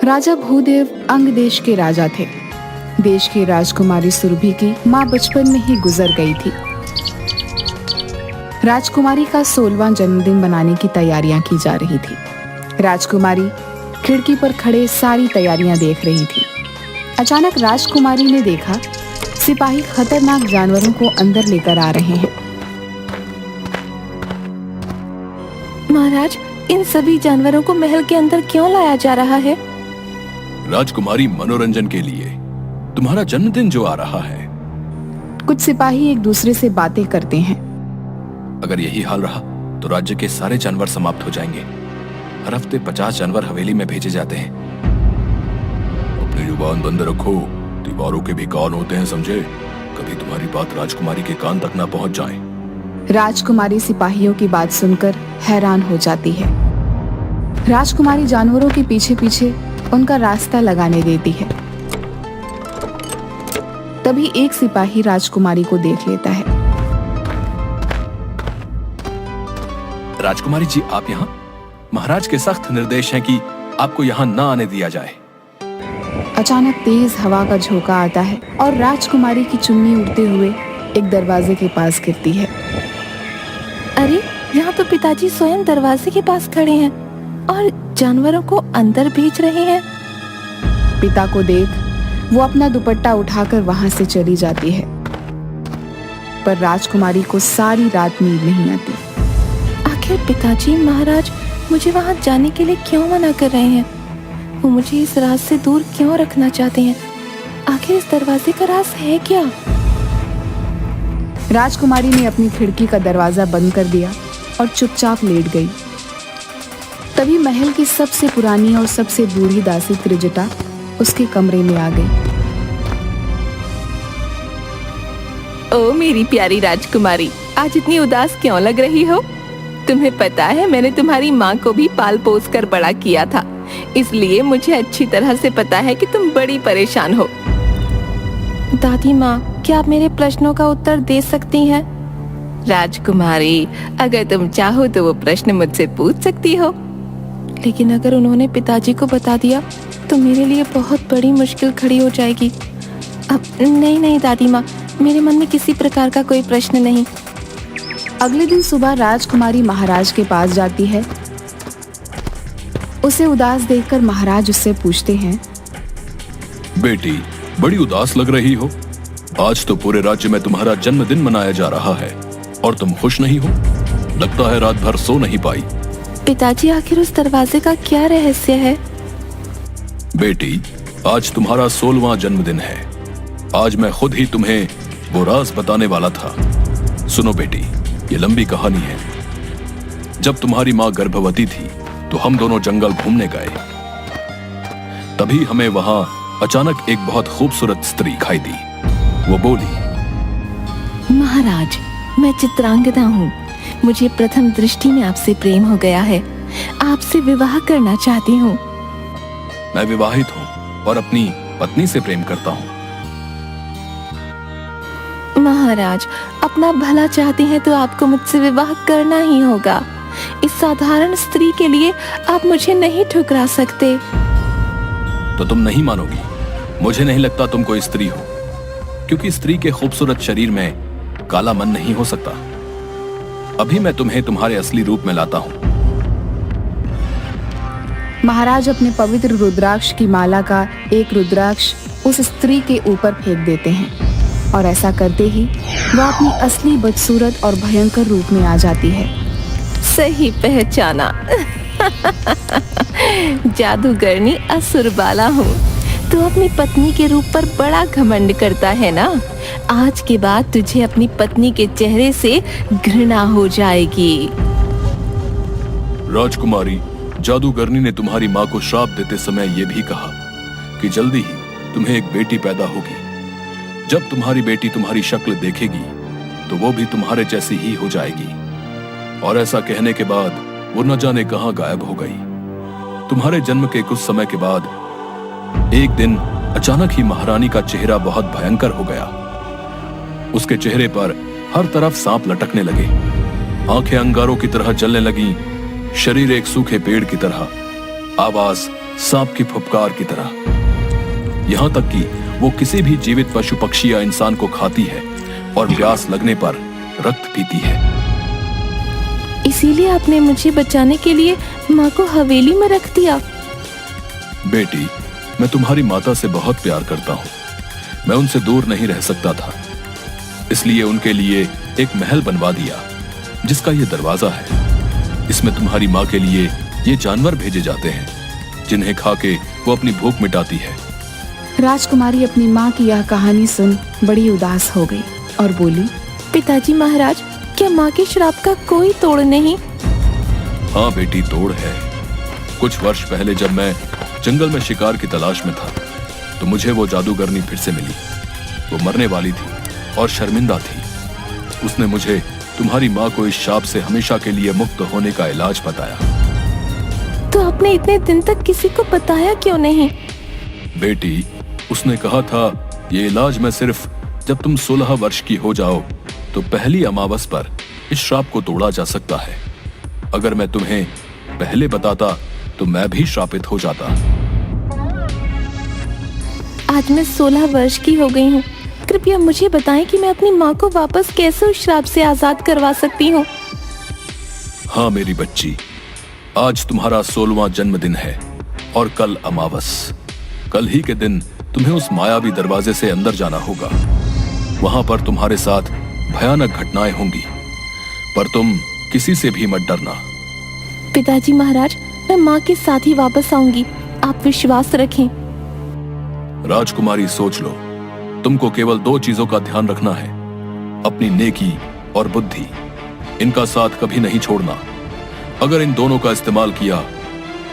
राजा भूदेव अंग देश के राजा थे। देश की राजकुमारी सुरभि की माँ बचपन में ही गुजर गई थी। राजकुमारी का 16वां जन्मदिन मनाने की तैयारियां की जा रही थी। राजकुमारी खिड़की पर खड़े सारी तैयारियां देख रही थी। अचानक राजकुमारी ने देखा सिपाही खतरनाक जानवरों को अंदर लेकर आ रहे हैं। महाराज, इन सभी जानवरों को महल के अंदर क्यों लाया जा रहा है? राजकुमारी, मनोरंजन के लिए। तुम्हारा जन्मदिन जो आ रहा है। कुछ सिपाही एक दूसरे से बातें करते हैं। अगर यही हाल रहा तो राज्य के सारे जानवर समाप्त हो जाएंगे। हर हफ्ते 50 जानवर हवेली में भेजे जाते हैं। अपनी जुबान बंद रखो, दीवारों के भी कान होते हैं, समझे? कभी तुम्हारी बात राजकुमारी के कान तक ना पहुंच जाए। राजकुमारी सिपाहियों की बात सुनकर हैरान हो जाती है। राजकुमारी जानवरों के पीछे पीछे उनका रास्ता लगाने देती है। तभी एक सिपाही राजकुमारी को देख लेता है। राजकुमारी जी, आप यहाँ? महाराज के सख्त निर्देश हैं कि आपको यहाँ न आने दिया जाए। अचानक तेज हवा का झोंका आता है और राजकुमारी की चुन्नी उड़ते हुए एक दरवाजे के पास गिरती है। अरे, यहाँ तो पिताजी स्वयं दरवाजे के पास खड़े हैं और जानवरों को अंदर भेज रहे हैं। पिता को देख वो अपना दुपट्टा उठाकर वहां से चली जाती है, पर राजकुमारी को सारी रात नींद नहीं आती। आखिर पिताजी महाराज मुझे वहां जाने के लिए क्यों मना कर रहे हैं? वो मुझे इस राज से दूर क्यों रखना चाहते हैं? आखिर इस दरवाजे का राज है क्या? राजकुमारी ने अपनी खिड़की का दरवाजा बंद कर दिया और चुपचाप लेट गई। तभी महल की सबसे पुरानी और सबसे बूढ़ी दासी त्रिजटा उसके कमरे में आ गई। ओ मेरी प्यारी राजकुमारी, आज इतनी उदास क्यों लग रही हो? तुम्हें पता है, मैंने तुम्हारी माँ को भी पाल पोस कर बड़ा किया था, इसलिए मुझे अच्छी तरह से पता है कि तुम बड़ी परेशान हो। दादी माँ, क्या आप मेरे प्रश्नों का उत्तर दे सकती हैं? राजकुमारी, अगर तुम चाहो तो वो प्रश्न मुझसे पूछ सकती हो, लेकिन अगर उन्होंने पिताजी को बता दिया तो मेरे लिए बहुत बड़ी मुश्किल खड़ी हो जाएगी। अब नहीं दादी माँ, मेरे मन में किसी प्रकार का कोई प्रश्न नहीं। अगले दिन सुबह राजकुमारी महाराज के पास जाती है। उसे उदास देखकर महाराज उससे पूछते हैं, बेटी, बड़ी उदास लग रही हो। आज तो पूरे राज्य में तुम्हारा जन्मदिन मनाया जा रहा है और तुम खुश नहीं हो। लगता है रात भर सो नहीं पाई। पिताजी, आखिर उस दरवाजे का क्या रहस्य है? बेटी, आज तुम्हारा 16वां जन्मदिन है। आज मैं खुद ही तुम्हें वो राज बताने वाला था। सुनो बेटी, ये लंबी कहानी है। जब तुम्हारी माँ गर्भवती थी तो हम दोनों जंगल घूमने गए। तभी हमें वहां अचानक एक बहुत खूबसूरत स्त्री दिखाई दी। वो बोली, महाराज, मैं चित्रांगदा हूँ। मुझे प्रथम दृष्टि में आपसे प्रेम हो गया है। आपसे विवाह करना चाहती हूँ। मैं विवाहित हूँ और अपनी पत्नी से प्रेम करता हूँ। महाराज, अपना भला चाहते हैं तो आपको मुझसे विवाह करना ही होगा। इस साधारण स्त्री के लिए आप मुझे नहीं ठुकरा सकते। तो तुम नहीं मानोगी? मुझे नहीं लगता तुम कोई स्त्री हो, क्योंकि स्त्री के खूबसूरत शरीर में काला मन नहीं हो सकता। अभी मैं तुम्हें तुम्हारे असली रूप में लाता हूँ। महाराज अपने पवित्र रुद्राक्ष की माला का एक रुद्राक्ष उस स्त्री के ऊपर फेंक देते हैं और ऐसा करते ही वह अपनी असली बदसूरत और भयंकर रूप में आ जाती है। सही पहचाना। जादूगरनी असुरबाला हूँ। तू अपनी पत्नी के रूप पर बड़ा घमंड करता है ना? आज के बाद तुझे अपनी पत्नी के चेहरे से घृणा हो जाएगी। राजकुमारी, जादूगरनी ने तुम्हारी माँ को श्राप देते समय ये भी कहा कि जल्दी ही तुम्हें एक बेटी पैदा होगी। जब तुम्हारी बेटी तुम्हारी शक्ल देखेगी तो वो भी तुम्हारे जैसी ही हो जाएगी। और ऐसा कहने के बाद वो न जाने कहां गायब हो गई। तुम्हारे जन्म के कुछ समय के बाद एक दिन अचानक ही महारानी का चेहरा बहुत भयंकर हो गया। उसके चेहरे पर हर तरफ सांप लटकने लगे, आंखें अंगारों की तरह जलने लगीं, शरीर एक सूखे पेड़ की तरह। आवाज सांप की फुफकार की तरह। यहाँ तक कि वो किसी भी जीवित पशु पक्षी या इंसान को खाती है और प्यास लगने पर रक्त पीती है। इसीलिए आपने मुझे बचाने के लिए माँ को हवेली में रख दिया। बेटी, मैं तुम्हारी माता से बहुत प्यार करता हूँ। मैं उनसे दूर नहीं रह सकता था, इसलिए उनके लिए एक महल बनवा दिया जिसका ये दरवाजा है। इसमें तुम्हारी माँ के लिए ये जानवर भेजे जाते हैं जिन्हें खा के वो अपनी भूख मिटाती है। राजकुमारी अपनी माँ की यह कहानी सुन बड़ी उदास हो गई और बोली, पिताजी महाराज, क्या माँ के श्राप का कोई तोड़ नहीं? हाँ बेटी, तोड़ है। कुछ वर्ष पहले जब मैं जंगल में शिकार की तलाश में था तो मुझे वो जादूगरनी फिर से मिली। वो मरने वाली थी और शर्मिंदा थी। उसने मुझे तुम्हारी माँ को इस शाप से हमेशा के लिए मुक्त होने का इलाज बताया। तो आपने इतने दिन तक किसी को बताया क्यों नहीं? बेटी, उसने कहा था ये इलाज मैं सिर्फ जब तुम 16 वर्ष की हो जाओ तो पहली अमावस पर इस श्राप को तोड़ा जा सकता है। अगर मैं तुम्हें पहले बताता तो मैं भी श्रापित हो जाता। आज मैं 16 वर्ष की हो गई हूँ। कृपया मुझे बताएं कि मैं अपनी माँ को वापस कैसे उस श्राप से आजाद करवा सकती हूँ। हाँ मेरी बच्ची, आज तुम्हारा 16वां जन्मदिन है और कल अमावस। कल ही के दिन तुम्हें उस मायावी दरवाजे से अंदर जाना होगा। वहां पर तुम्हारे साथ भयानक घटनाएं होंगी, पर तुम किसी से भी मत डरना। पिताजी महाराज, मैं माँ के साथ ही वापस आऊंगी, आप विश्वास रखें। राजकुमारी, सोच लो, तुमको केवल 2 चीजों का ध्यान रखना है, अपनी नेकी और बुद्धि। इनका साथ कभी नहीं छोड़ना। अगर इन दोनों का इस्तेमाल किया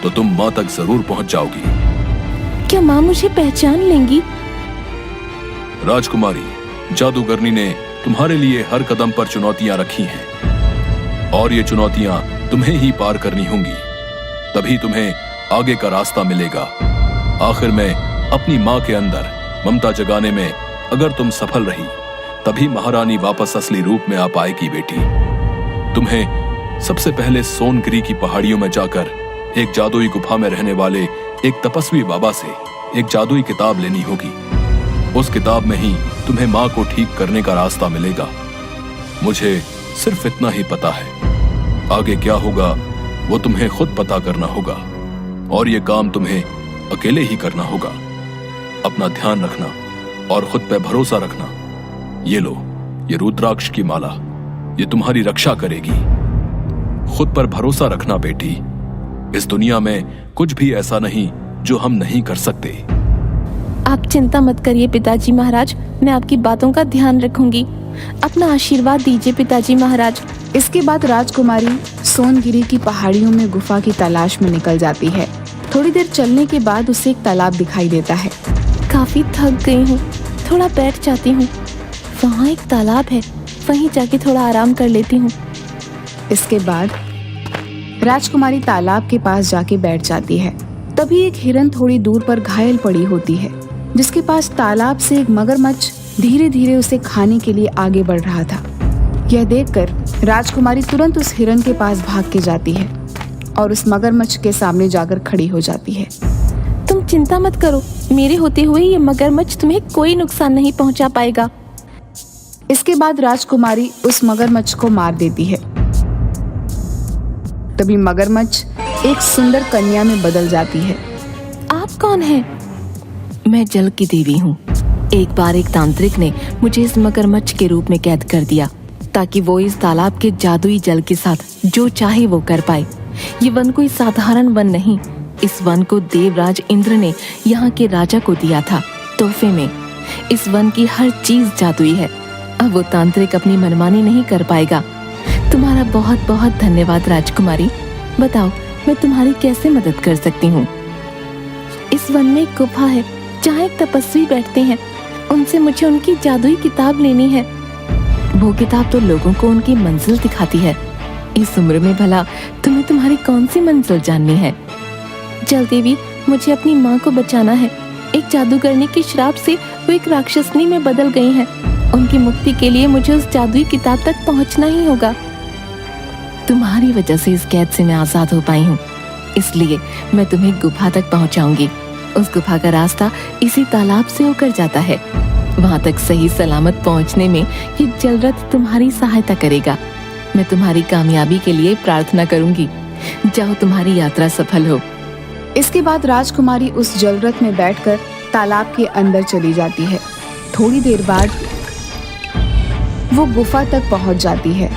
तो तुम माँ तक जरूर पहुंच जाओगी। क्या माँ मुझे पहचान लेंगी? राजकुमारी, जादूगरनी ने तुम्हारे लिए हर कदम पर चुनौतियां रखी हैं और ये चुनौतियां तुम्हें ही पार करनी होंगी, तभी तुम्हें आगे का रास्ता मिलेगा। आखिर में अपनी माँ के अंदर ममता जगाने में अगर तुम सफल रही तभी महारानी वापस असली रूप में आ पाएगी। बेटी, तुम्हें सबसे पहले सोनगिरी की पहाड़ियों में जाकर एक जादुई गुफा में रहने वाले एक तपस्वी बाबा से एक जादुई किताब लेनी होगी। उस किताब में ही तुम्हें माँ को ठीक करने का रास्ता मिलेगा। मुझे सिर्फ इतना ही पता है, आगे क्या होगा वो तुम्हें खुद पता करना होगा और ये काम तुम्हें अकेले ही करना होगा। अपना ध्यान रखना और खुद पे भरोसा रखना। ये लो, ये रुद्राक्ष की माला, ये तुम्हारी रक्षा करेगी। खुद पर भरोसा रखना बेटी। इस दुनिया में कुछ भी ऐसा नहीं जो हम नहीं कर सकते। आप चिंता मत करिए पिताजी महाराज, मैं आपकी बातों का ध्यान रखूंगी। अपना आशीर्वाद दीजिए पिताजी महाराज। इसके बाद राजकुमारी सोनगिरी की पहाड़ियों में गुफा की तलाश में निकल जाती है। थोड़ी देर चलने के बाद उसे एक तालाब दिखाई देता है। काफी थक गई हूँ, थोड़ा बैठ जाती हूँ। वहाँ एक तालाब है, वहीं जाके थोड़ा आराम कर लेती हूँ। इसके बाद राजकुमारी तालाब के पास जाके बैठ जाती है। तभी एक हिरन थोड़ी दूर पर घायल पड़ी होती है, जिसके पास तालाब से एक मगरमच्छ धीरे धीरे उसे खाने के लिए आगे बढ़ रहा था। यह देखकर राजकुमारी तुरंत उस हिरन के पास भाग के जाती है और उस मगरमच्छ के सामने जाकर खड़ी हो जाती है। तुम चिंता मत करो, मेरे होते हुए ये मगरमच्छ तुम्हें कोई नुकसान नहीं पहुंचा पाएगा। इसके बाद राजकुमारी उस मगरमच्छ को मार देती है। तभी मगरमच्छ एक सुंदर कन्या में बदल जाती है। आप कौन हैं? मैं जल की देवी हूँ। एक बार एक तांत्रिक ने मुझे इस मगरमच्छ के रूप में कैद कर दिया ताकि वो इस तालाब के जादुई जल के साथ जो चाहे वो कर पाए। ये वन कोई साधारण वन नहीं, इस वन को देवराज इंद्र ने यहाँ के राजा को दिया था तोहफे में। इस वन की हर चीज जादुई है। अब वो तांत्रिक अपनी मनमानी नहीं कर पाएगा। तुम्हारा बहुत बहुत धन्यवाद राजकुमारी। बताओ मैं तुम्हारी कैसे मदद कर सकती हूँ? इस वन में एक गुफा है जहाँ एक तपस्वी बैठते हैं। उनसे मुझे उनकी जादुई किताब लेनी है। वो किताब तो लोगों को उनकी मंजिल दिखाती है। इस उम्र में भला तुम्हें तुम्हारी कौन सी मंजिल जाननी है? जल देवी, मुझे अपनी माँ को बचाना है। एक जादूगरनी के श्राप से वो एक राक्षसनी में बदल गई हैं। उनकी मुक्ति के लिए मुझे उस जादुई किताब तक पहुँचना ही होगा। तुम्हारी वजह से इस कैद से मैं आजाद हो पाई हूँ। इसलिए मैं तुम्हें गुफा तक पहुंचाऊंगी। उस गुफा का रास्ता इसी तालाब से होकर जाता है। वहां तक सही सलामत पहुंचने में ये जलरथ तुम्हारी सहायता करेगा। मैं तुम्हारी कामयाबी के लिए प्रार्थना करूंगी। जाओ, तुम्हारी यात्रा सफल हो। इसके बाद राजकुमारी उस जलरथ में बैठकर तालाब के अंदर चली जाती है। थोड़ी देर बाद वो गुफा तक पहुंच जाती है।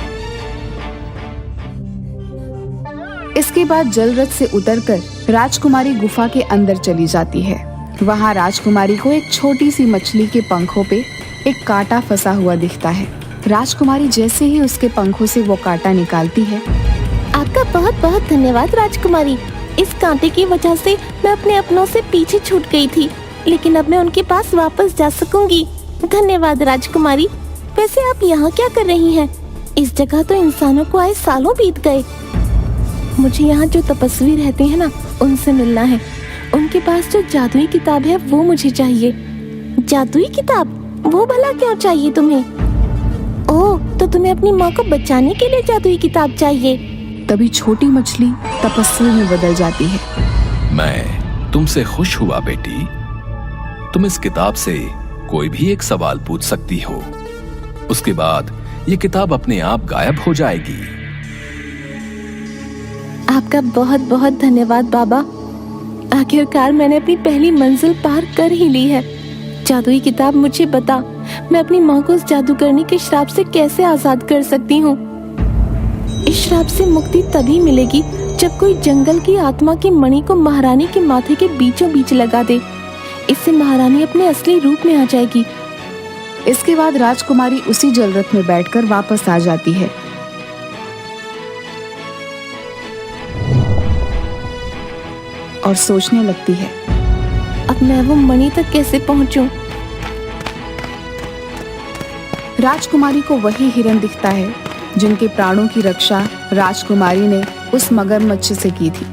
इसके बाद जलरथ से उतरकर राजकुमारी गुफा के अंदर चली जाती है। वहां राजकुमारी को एक छोटी सी मछली के पंखों पे एक कांटा फंसा हुआ दिखता है। राजकुमारी जैसे ही उसके पंखों से वो कांटा निकालती है। आपका बहुत बहुत धन्यवाद राजकुमारी। इस कांटे की वजह से मैं अपने अपनों से पीछे छूट गई थी, लेकिन अब मैं उनके पास वापस जा सकूंगी। धन्यवाद राजकुमारी। वैसे आप यहाँ क्या कर रही हैं? इस जगह तो इंसानों को आए सालों बीत गए। मुझे यहाँ जो तपस्वी रहते हैं ना, उनसे मिलना है। उनके पास जो जादुई किताब है वो मुझे चाहिए। जादुई किताब? वो भला क्यों चाहिए तुम्हें? ओह, तो तुम्हें अपनी माँ को बचाने के लिए जादुई किताब चाहिए। तभी छोटी मछली तपस्वी में बदल जाती है। मैं तुमसे खुश हुआ बेटी। तुम इस किताब से कोई भी एक सवाल पूछ सकती हो। उसके बाद ये किताब अपने आप गायब हो जाएगी। आपका बहुत बहुत धन्यवाद बाबा। आखिरकार मैंने अपनी पहली मंजिल पार कर ही ली है। जादुई किताब, मुझे बता, मैं अपनी माँ को उस जादूगरनी के श्राप से कैसे आजाद कर सकती हूँ। इस श्राप से मुक्ति तभी मिलेगी जब कोई जंगल की आत्मा की मणि को महारानी के माथे के बीचों बीच लगा दे। इससे महारानी अपने असली रूप में आ जाएगी। इसके बाद राजकुमारी उसी जलरथ में बैठकर वापस आ जाती है। और सोचने लगती है, अब मैं वो मणि तक कैसे पहुंचूं? राजकुमारी को वही हिरन दिखता है जिनके प्राणों की रक्षा राजकुमारी ने उस मगरमच्छ से की थी।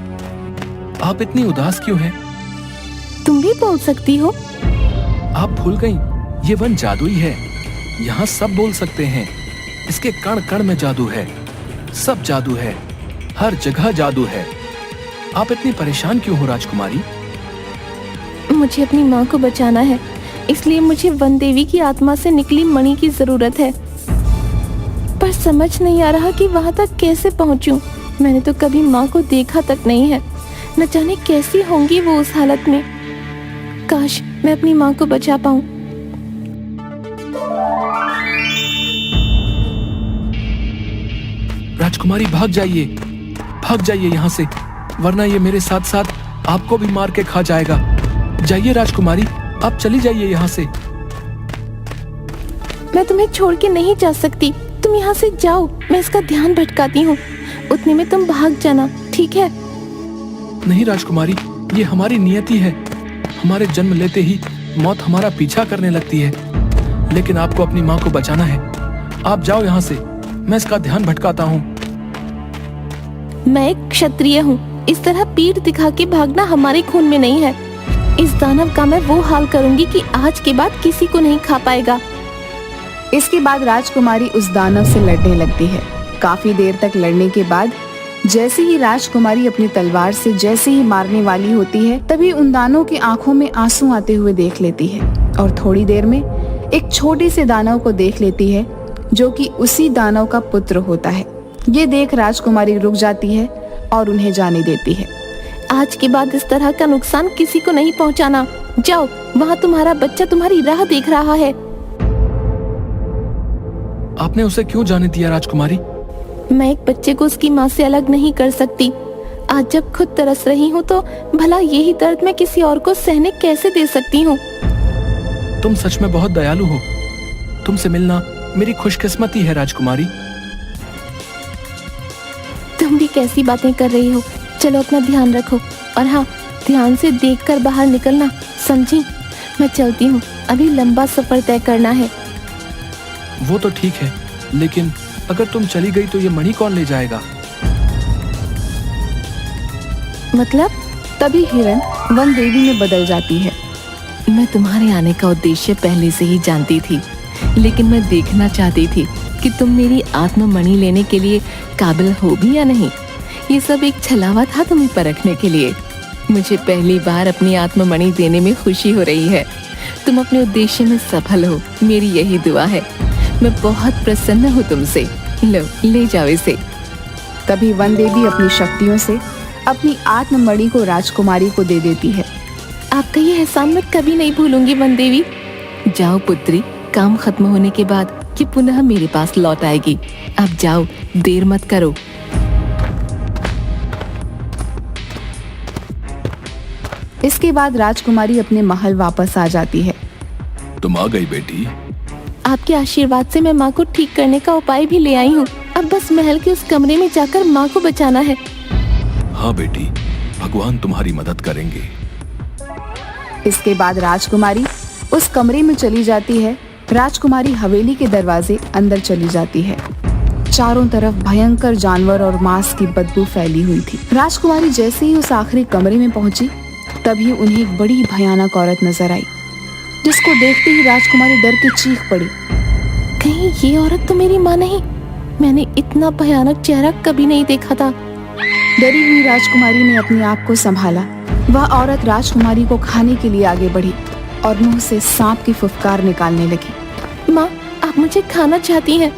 आप इतनी उदास क्यों हैं? तुम भी बोल सकती हो। आप भूल गईं, ये वन जादुई है। यहाँ सब बोल सकते हैं। इसके कण कण में जादू है। सब जादू है, हर जगह जादू है। आप इतनी परेशान क्यों हो राजकुमारी? मुझे अपनी माँ को बचाना है, इसलिए मुझे वन देवी की आत्मा से निकली मणि की जरूरत है। पर समझ नहीं आ रहा कि वहाँ तक कैसे पहुँचूं। मैंने तो कभी माँ को देखा तक नहीं है। न जाने कैसी होंगी वो उस हालत में। काश मैं अपनी माँ को बचा पाऊं। राजकुमारी भाग जाइए यहाँ से, वरना ये मेरे साथ साथ आपको भी मार के खा जाएगा। जाइए राजकुमारी, आप चली जाइए यहाँ से। मैं तुम्हें छोड़ के नहीं जा सकती। तुम यहाँ से जाओ, मैं इसका ध्यान भटकाती हूँ। उतने में तुम भाग जाना, ठीक है? नहीं राजकुमारी, ये हमारी नियति है। हमारे जन्म लेते ही मौत हमारा पीछा करने लगती है, लेकिन आपको अपनी माँ को बचाना है। आप जाओ यहाँ से, मैं इसका ध्यान भटकाता हूँ। मैं एक क्षत्रिय हूँ। इस तरह पीठ दिखा के भागना हमारे खून में नहीं है। इस दानव का मैं वो हाल करूंगी कि आज के बाद किसी को नहीं खा पाएगा। इसके बाद राजकुमारी उस दानव से लड़ने लगती है। काफी देर तक लड़ने के बाद जैसे ही राजकुमारी अपनी तलवार से जैसे ही मारने वाली होती है, तभी उन दानवों की आंखों में आंसू आते हुए देख लेती है और थोड़ी देर में एक छोटे से दानव को देख लेती है जो कि उसी दानव का पुत्र होता है। ये देख राजकुमारी रुक जाती है और उन्हें जाने देती है। आज के बाद इस तरह का नुकसान किसी को नहीं पहुंचाना। जाओ, वहाँ तुम्हारा बच्चा तुम्हारी राह देख रहा है। आपने उसे क्यों जाने दिया राजकुमारी? मैं एक बच्चे को उसकी माँ से अलग नहीं कर सकती। आज जब खुद तरस रही हूँ तो भला यही दर्द मैं किसी और को सहने कैसे दे सकती हूँ? तुम सच में बहुत दयालु हो। तुमसे मिलना मेरी खुशकिस्मती है राजकुमारी। तुम भी कैसी बातें कर रही हो। चलो अपना ध्यान रखो, और हाँ, ध्यान से देखकर बाहर निकलना, समझी? मैं चलती हूँ, अभी लंबा सफर तय करना है। वो तो ठीक है, लेकिन अगर तुम चली गई तो ये मणि कौन ले जाएगा? मतलब? तभी हिरन वन देवी में बदल जाती है। मैं तुम्हारे आने का उद्देश्य पहले से ही जानती थी, लेकिन मैं देखना चाहती थी कि तुम मेरी आत्मा मणि लेने के लिए काबिल हो भी या नहीं। ये सब एक छलावा था तुम्हें परखने के लिए। मुझे पहली बार अपनी आत्ममणि देने में खुशी हो रही है। तुम अपने उद्देश्य में सफल हो, मेरी यही दुआ है। मैं बहुत प्रसन्न हूँ तुमसे। लो, ले जाओ इसे। तभी वन देवी अपनी शक्तियों से अपनी आत्ममणि को राजकुमारी को दे देती है। आपका ये एहसान मैं कभी नहीं भूलूंगी वन देवी। जाओ पुत्री, काम खत्म होने के बाद ये पुनः मेरे पास लौट आएगी। अब जाओ, देर मत करो। इसके बाद राजकुमारी अपने महल वापस आ जाती है। तुम आ गई बेटी। आपके आशीर्वाद से मैं माँ को ठीक करने का उपाय भी ले आई हूँ। अब बस महल के उस कमरे में जाकर माँ को बचाना है। हाँ बेटी, भगवान तुम्हारी मदद करेंगे। इसके बाद राजकुमारी उस कमरे में चली जाती है। राजकुमारी हवेली के दरवाजे अंदर चली जाती है। चारों तरफ भयंकर जानवर और मांस की बदबू फैली हुई थी। राजकुमारी जैसे ही उस आखिरी कमरे में पहुंची, तभी उन्हें एक बड़ी भयानक औरत नजर आई, जिसको देखते ही राजकुमारी डर के चीख पड़ी। कहीं ये औरत तो मेरी माँ नहीं? मैंने इतना भयानक चेहरा कभी नहीं देखा था। डरी हुई राजकुमारी ने अपने आप को संभाला। वह औरत राजकुमारी को खाने के लिए आगे बढ़ी और मुंह से सांप की फुफकार निकालने लगी। माँ, आप मुझे खाना चाहती हैं?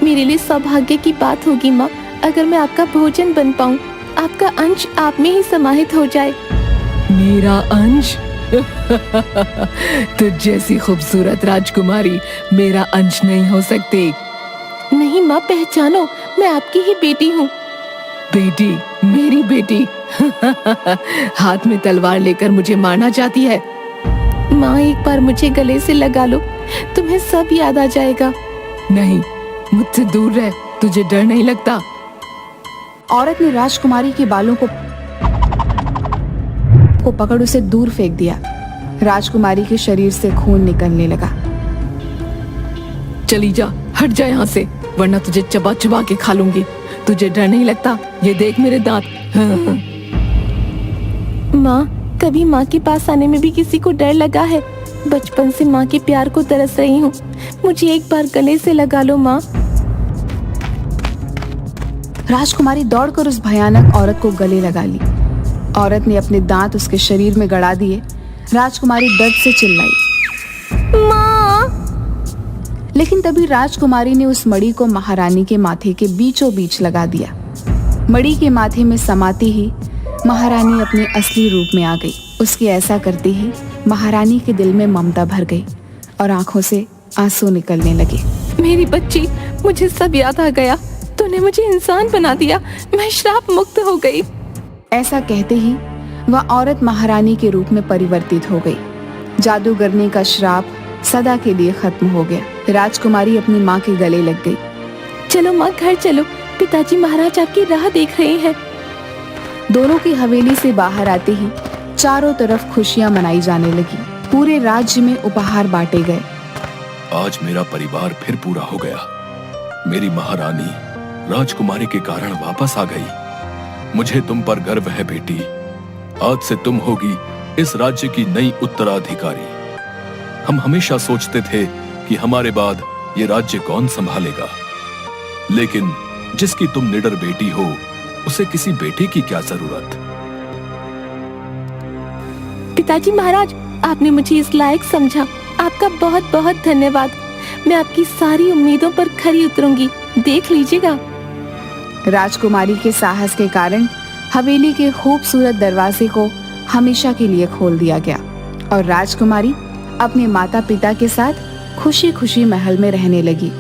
मेरे लिए सौभाग्य की बात होगी माँ, अगर मैं आपका भोजन बन पाऊँ, आपका अंश आप में ही समाहित हो जाए। मेरा अंश? तुझ जैसी खूबसूरत राजकुमारी मेरा अंश नहीं हो सकती। नहीं माँ, पहचानो, मैं आपकी ही बेटी हूँ। बेटी? मेरी बेटी? हाथ में तलवार लेकर मुझे मारना चाहती है? माँ, एक बार मुझे गले से लगा लो, तुम्हें सब याद आ जाएगा। नहीं, मुझसे दूर रह, तुझे डर नहीं लगता? औरत ने राजकुमारी के बालों को पकड़ उसे दूर फेंक दिया। राजकुमारी के शरीर से खून निकलने लगा। चली जा, हट जा यहाँ से, वरना तुझे चबा चबा के खा लूंगी। तुझे डर नहीं लगता? ये देख मेरे दांत। माँ, कभी माँ के पास आने में भी किसी को डर लगा है? बचपन से माँ के प्यार को तरस रही हूँ, मुझे एक बार गले से लगा लो माँ। राजकुमारी दौड़कर उस भयानक औरत को गले लगा ली। औरत ने अपने दांत उसके शरीर में गड़ा दिए। राजकुमारी दर्द से चिल्लाई, माँ! लेकिन तभी राजकुमारी ने उस मणि को महारानी के माथे के बीचों बीच लगा दिया। मणि के माथे में समाते ही महारानी अपने असली रूप में आ गई। उसके ऐसा करते ही महारानी के दिल में ममता भर गई और आंखों से आंसू निकलने लगे। मेरी बच्ची, मुझे सब याद आ गया। तूने मुझे इंसान बना दिया, मैं श्राप मुक्त हो गई। ऐसा कहते ही वह औरत महारानी के रूप में परिवर्तित हो गई। जादूगरनी का श्राप सदा के लिए खत्म हो गया। राजकुमारी अपनी माँ के गले लग गई। चलो माँ, घर चलो, पिताजी महाराज आपकी राह देख रहे हैं। दोनों की हवेली से बाहर आते ही चारों तरफ खुशियां मनाई जाने लगी। पूरे राज्य में उपहार बांटे गए। आज मेरा परिवार फिर पूरा हो गया। मेरी महारानी राजकुमारी के कारण वापस आ गई। मुझे तुम पर गर्व है बेटी। आज से तुम होगी इस राज्य की नई उत्तराधिकारी। हम हमेशा सोचते थे कि हमारे बाद ये राज्य कौन संभालेगा, लेकिन जिसकी तुम निडर बेटी हो, उसे किसी बेटी की क्या जरूरत। पिताजी महाराज, आपने मुझे इस लायक समझा, आपका बहुत बहुत धन्यवाद। मैं आपकी सारी उम्मीदों पर खरी उतरूंगी, देख लीजिएगा। राजकुमारी के साहस के कारण हवेली के खूबसूरत दरवाजे को हमेशा के लिए खोल दिया गया और राजकुमारी अपने माता पिता के साथ खुशी खुशी महल में रहने लगी।